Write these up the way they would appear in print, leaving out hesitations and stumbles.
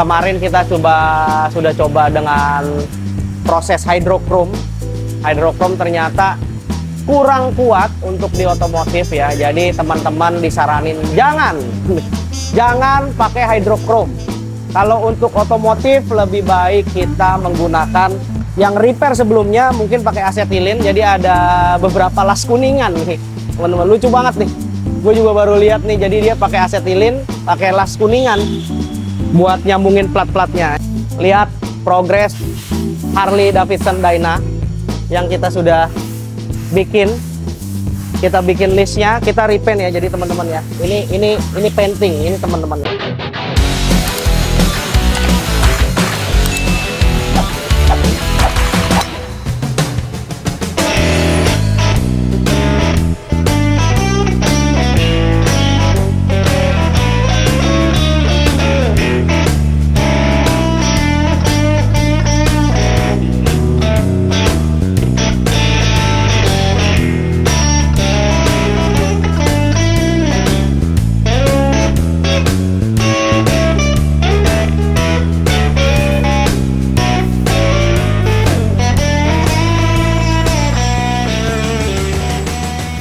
Kemarin kita sudah coba dengan proses hydrochrome. Hydrochrome ternyata kurang kuat untuk di otomotif ya. Jadi teman-teman disaranin jangan pakai hydrochrome. Kalau untuk otomotif lebih baik kita menggunakan yang repair sebelumnya, mungkin pakai asetilin. Jadi ada beberapa las kuningan nih, teman-teman. Lucu banget nih. Gue juga baru lihat nih. Jadi dia pakai asetilin, pakai las kuningan buat nyambungin plat-platnya. Lihat progres Harley Davidson Dyna yang kita sudah bikin. Kita bikin listnya, kita repaint ya. Jadi teman-teman ya. Ini painting, ini teman-teman.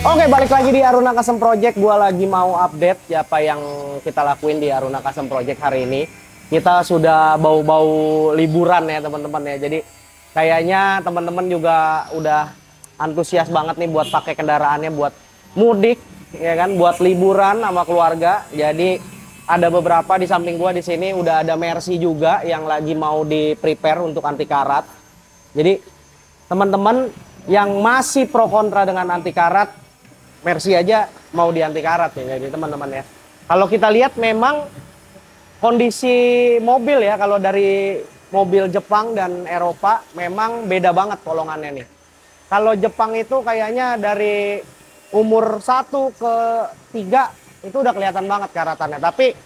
Oke, balik lagi di Aruna Custom Project. Gua lagi mau update apa yang kita lakuin di Aruna Custom Project hari ini. Kita sudah bau-bau liburan ya teman-teman ya. Jadi kayaknya teman-teman juga udah antusias banget nih buat pakai kendaraannya buat mudik ya kan, buat liburan sama keluarga. Jadi ada beberapa di samping gua di sini udah ada Mercy juga yang lagi mau di prepare untuk anti karat. Jadi teman-teman yang masih pro kontra dengan anti karat, Mercy aja mau di anti karat ya, jadi teman-teman ya. Kalau kita lihat memang kondisi mobil ya, kalau dari mobil Jepang dan Eropa memang beda banget kolongannya nih. Kalau Jepang itu kayaknya dari umur 1 ke 3 itu udah kelihatan banget karatannya. Tapi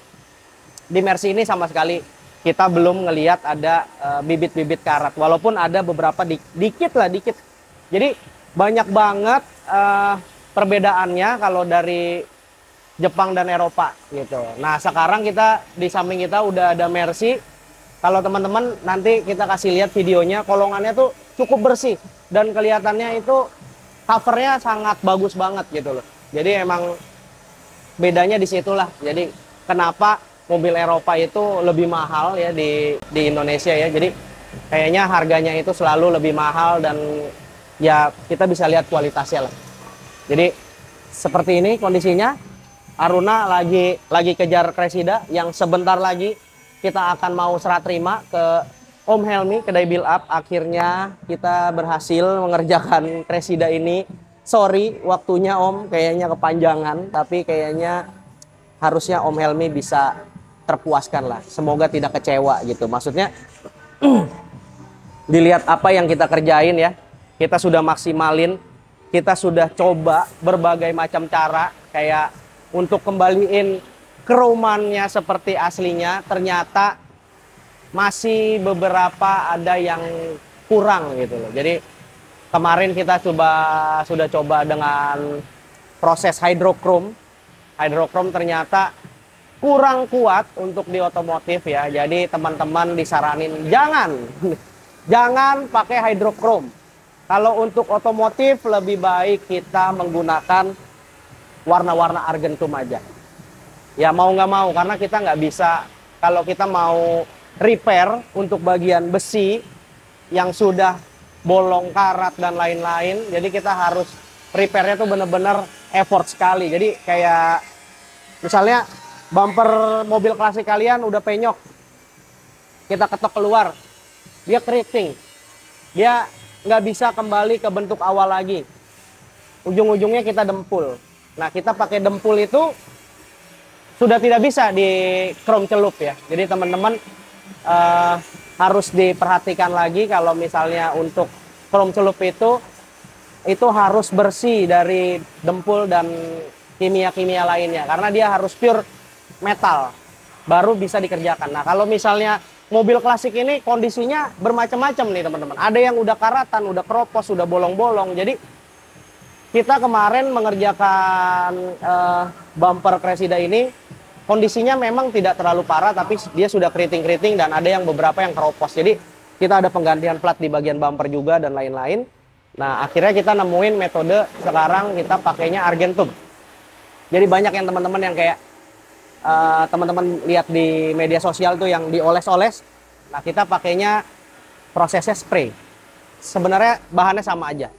di Mercy ini sama sekali kita belum ngelihat ada bibit-bibit karat. Walaupun ada beberapa dikit. Jadi banyak banget perbedaannya kalau dari Jepang dan Eropa gitu. Nah sekarang kita di samping kita udah ada Mercy. Kalau teman-teman nanti kita kasih lihat videonya, kolongannya tuh cukup bersih dan kelihatannya itu covernya sangat bagus banget gitu loh. Jadi emang bedanya di situlah. Jadi kenapa mobil Eropa itu lebih mahal ya di Indonesia ya. Jadi kayaknya harganya itu selalu lebih mahal dan ya kita bisa lihat kualitasnya lah. Jadi seperti ini kondisinya. Aruna lagi kejar Cressida yang sebentar lagi kita akan mau serah terima ke Om Helmi kedai build up. Akhirnya kita berhasil mengerjakan Cressida ini. Sorry waktunya Om, kayaknya kepanjangan, tapi kayaknya harusnya Om Helmi bisa terpuaskan lah. Semoga tidak kecewa gitu. Maksudnya dilihat apa yang kita kerjain ya. Kita sudah maksimalin. Kita sudah coba berbagai macam cara kayak untuk kembaliin kromannya seperti aslinya, ternyata masih beberapa ada yang kurang gitu loh. Jadi kemarin kita sudah coba dengan proses hydrochrome. Hydrochrome ternyata kurang kuat untuk di otomotif ya. Jadi teman-teman disaranin jangan pakai hydrochrome. Kalau untuk otomotif lebih baik kita menggunakan warna-warna argentum aja. Ya mau nggak mau, karena kita nggak bisa, kalau kita mau repair untuk bagian besi yang sudah bolong karat dan lain-lain, jadi kita harus repairnya tuh bener-bener effort sekali. Jadi kayak misalnya bumper mobil klasik kalian udah penyok, kita ketok keluar, dia keriting, dia nggak bisa kembali ke bentuk awal lagi. Ujung-ujungnya kita dempul. Nah kita pakai dempul itu sudah tidak bisa di chrome celup ya. Jadi teman-teman harus diperhatikan lagi kalau misalnya untuk chrome celup itu harus bersih dari dempul dan kimia-kimia lainnya. Karena dia harus pure metal baru bisa dikerjakan. Nah kalau misalnya mobil klasik ini kondisinya bermacam-macam nih teman-teman. Ada yang udah karatan, udah keropos, udah bolong-bolong. Jadi kita kemarin mengerjakan bumper Cressida ini kondisinya memang tidak terlalu parah, tapi dia sudah keriting-keriting dan ada yang beberapa yang keropos. Jadi kita ada penggantian plat di bagian bumper juga dan lain-lain. Nah, akhirnya kita nemuin metode sekarang kita pakainya Argentum. Jadi banyak yang teman-teman yang kayak teman-teman lihat di media sosial tuh yang dioles-oles. Nah, kita pakainya prosesnya spray. Sebenarnya bahannya sama aja.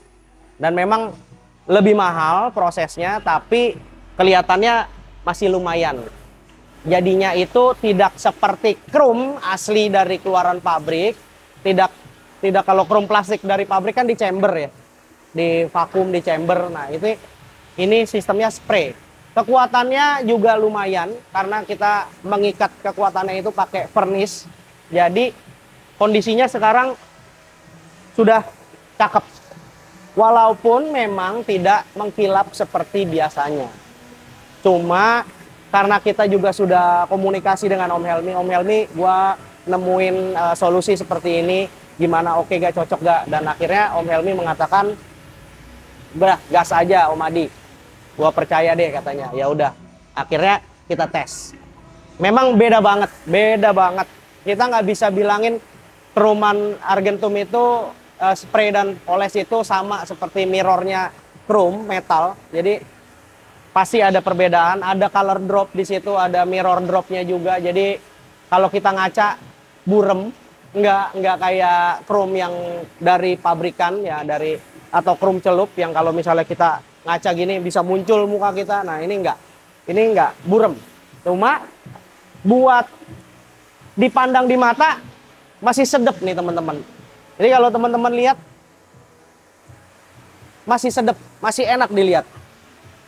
Dan memang lebih mahal prosesnya, tapi kelihatannya masih lumayan. Jadinya itu tidak seperti chrome asli dari keluaran pabrik. Tidak kalau chrome plastik dari pabrik kan di chamber ya, di vakum di chamber. Nah ini sistemnya spray. Kekuatannya juga lumayan karena kita mengikat kekuatannya itu pakai vernis. Jadi kondisinya sekarang sudah cakep. Walaupun memang tidak mengkilap seperti biasanya. Cuma karena kita juga sudah komunikasi dengan Om Helmi, gua nemuin solusi seperti ini, gimana, oke gak, cocok gak, dan akhirnya Om Helmi mengatakan, "Bah, gas aja Om Adi, gua percaya deh," katanya. Ya udah, akhirnya kita tes. Memang beda banget. Kita nggak bisa bilangin Chrome Argentum itu spray dan poles itu sama seperti mirrornya chrome metal. Jadi pasti ada perbedaan, ada color drop di situ, ada mirror dropnya juga. Jadi kalau kita ngaca burem, nggak kayak chrome yang dari pabrikan ya, atau chrome celup yang kalau misalnya kita ngaca gini bisa muncul muka kita. Nah ini nggak burem. Cuma buat dipandang di mata masih sedep nih teman-teman. Jadi kalau teman-teman lihat masih sedep, masih enak dilihat.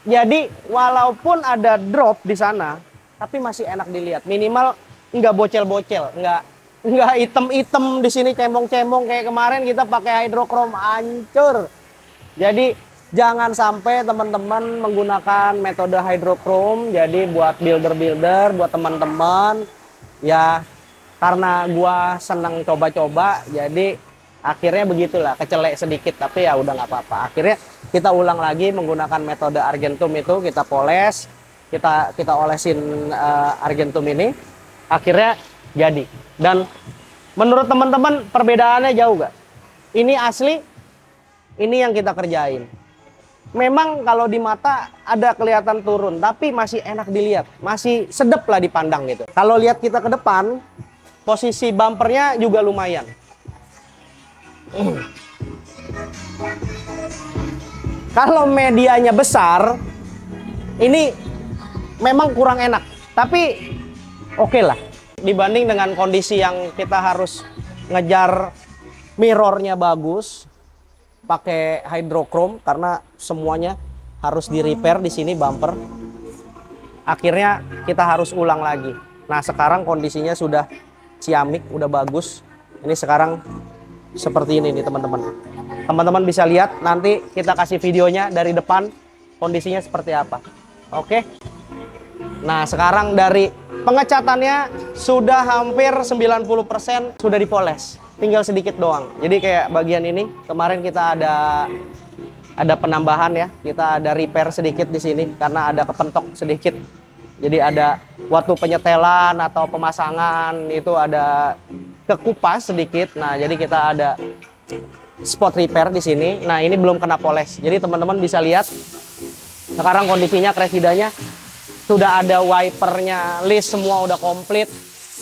Jadi walaupun ada drop di sana, tapi masih enak dilihat. Minimal nggak bocel-bocel, nggak item-item di sini cemong-cemong kayak kemarin kita pakai hydrochrome hancur. Jadi jangan sampai teman-teman menggunakan metode hydrochrome. Jadi buat builder-builder, buat teman-teman ya, karena gua seneng coba-coba, jadi akhirnya begitulah, kecelek sedikit, tapi ya udah nggak apa-apa. Akhirnya kita ulang lagi menggunakan metode Argentum itu, kita poles, kita olesin Argentum ini, akhirnya jadi. Dan menurut teman-teman perbedaannya jauh gak? Ini asli, ini yang kita kerjain. Memang kalau di mata ada kelihatan turun, tapi masih enak dilihat, masih sedep lah dipandang gitu. Kalau lihat kita ke depan, posisi bumpernya juga lumayan. Kalau medianya besar, ini memang kurang enak, tapi oke lah. Dibanding dengan kondisi yang kita harus ngejar mirrornya bagus, pakai hydrochrome karena semuanya harus di repair di sini bumper. Akhirnya kita harus ulang lagi. Nah sekarang kondisinya sudah ciamik, udah bagus. Ini sekarang seperti ini nih teman-teman. Teman-teman bisa lihat, nanti kita kasih videonya dari depan kondisinya seperti apa. Oke. Nah sekarang dari pengecatannya sudah hampir 90% sudah dipoles. Tinggal sedikit doang. Jadi kayak bagian ini kemarin kita ada penambahan ya. Kita ada repair sedikit di sini karena ada kepentok sedikit. Jadi ada waktu penyetelan atau pemasangan itu ada kekupas sedikit. Nah, jadi kita ada spot repair di sini. Nah, ini belum kena poles. Jadi teman-teman bisa lihat sekarang kondisinya kresidanya sudah ada wipernya, list semua udah komplit.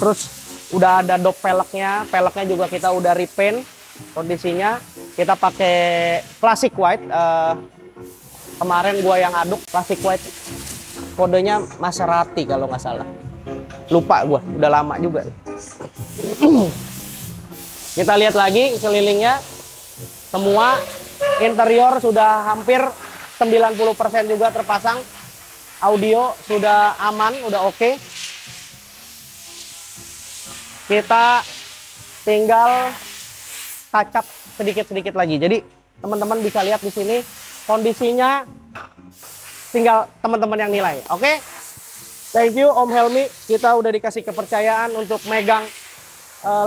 Terus udah ada dop peleknya juga kita udah repaint kondisinya. Kita pakai classic white. Kemarin gua yang aduk classic white. Kodenya Maserati kalau nggak salah. Lupa gua, udah lama juga. Kita lihat lagi sekelilingnya. Semua interior sudah hampir 90% juga terpasang. Audio sudah aman, udah oke. Kita tinggal touch up sedikit-sedikit lagi. Jadi teman-teman bisa lihat di sini kondisinya, tinggal teman-teman yang nilai. Oke. Thank you Om Helmi, kita udah dikasih kepercayaan untuk megang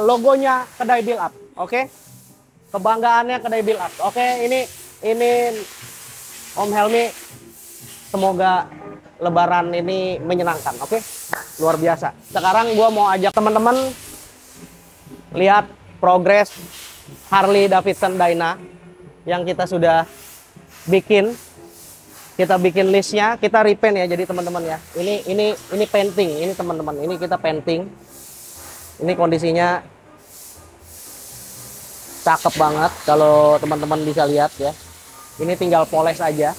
logonya Kedai Build Up. Oke. Kebanggaannya Kedai Build Up. Oke, ini Om Helmi, semoga Lebaran ini menyenangkan. Oke. luar biasa. Sekarang gua mau ajak teman-teman lihat progres Harley Davidson Dyna yang kita sudah bikin. Kita bikin listnya, kita repaint ya, jadi teman-teman ya. Ini painting, ini teman-teman. Ini kita painting. Ini kondisinya cakep banget kalau teman-teman bisa lihat ya. Ini tinggal poles aja.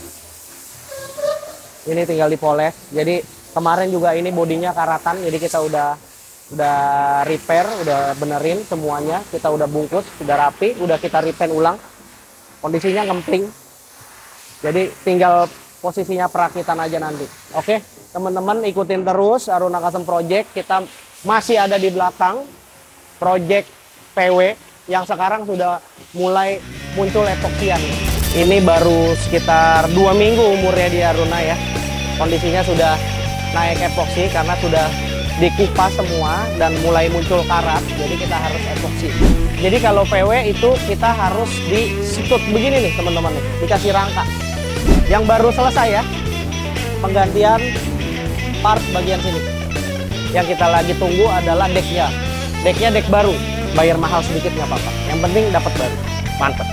Ini tinggal dipoles. Jadi kemarin juga ini bodinya karatan, jadi kita udah repair, udah benerin semuanya. Kita udah bungkus, udah rapi, udah kita repaint ulang. Kondisinya ngempling. Jadi tinggal posisinya perakitan aja nanti. Oke, teman-teman ikutin terus Aruna Custom Project. Kita masih ada di belakang project PW yang sekarang sudah mulai muncul epoksian. Ini baru sekitar 2 minggu umurnya di Aruna ya. Kondisinya sudah naik epoksi karena sudah dikupas semua dan mulai muncul karat. Jadi kita harus epoksi. Jadi kalau PW itu kita harus disetut begini nih teman-teman nih, dikasih rangka. Yang baru selesai ya, penggantian part bagian sini. Yang kita lagi tunggu adalah decknya. Decknya deck baru, bayar mahal sedikit nggak apa-apa. Yang penting dapat baru, mantep.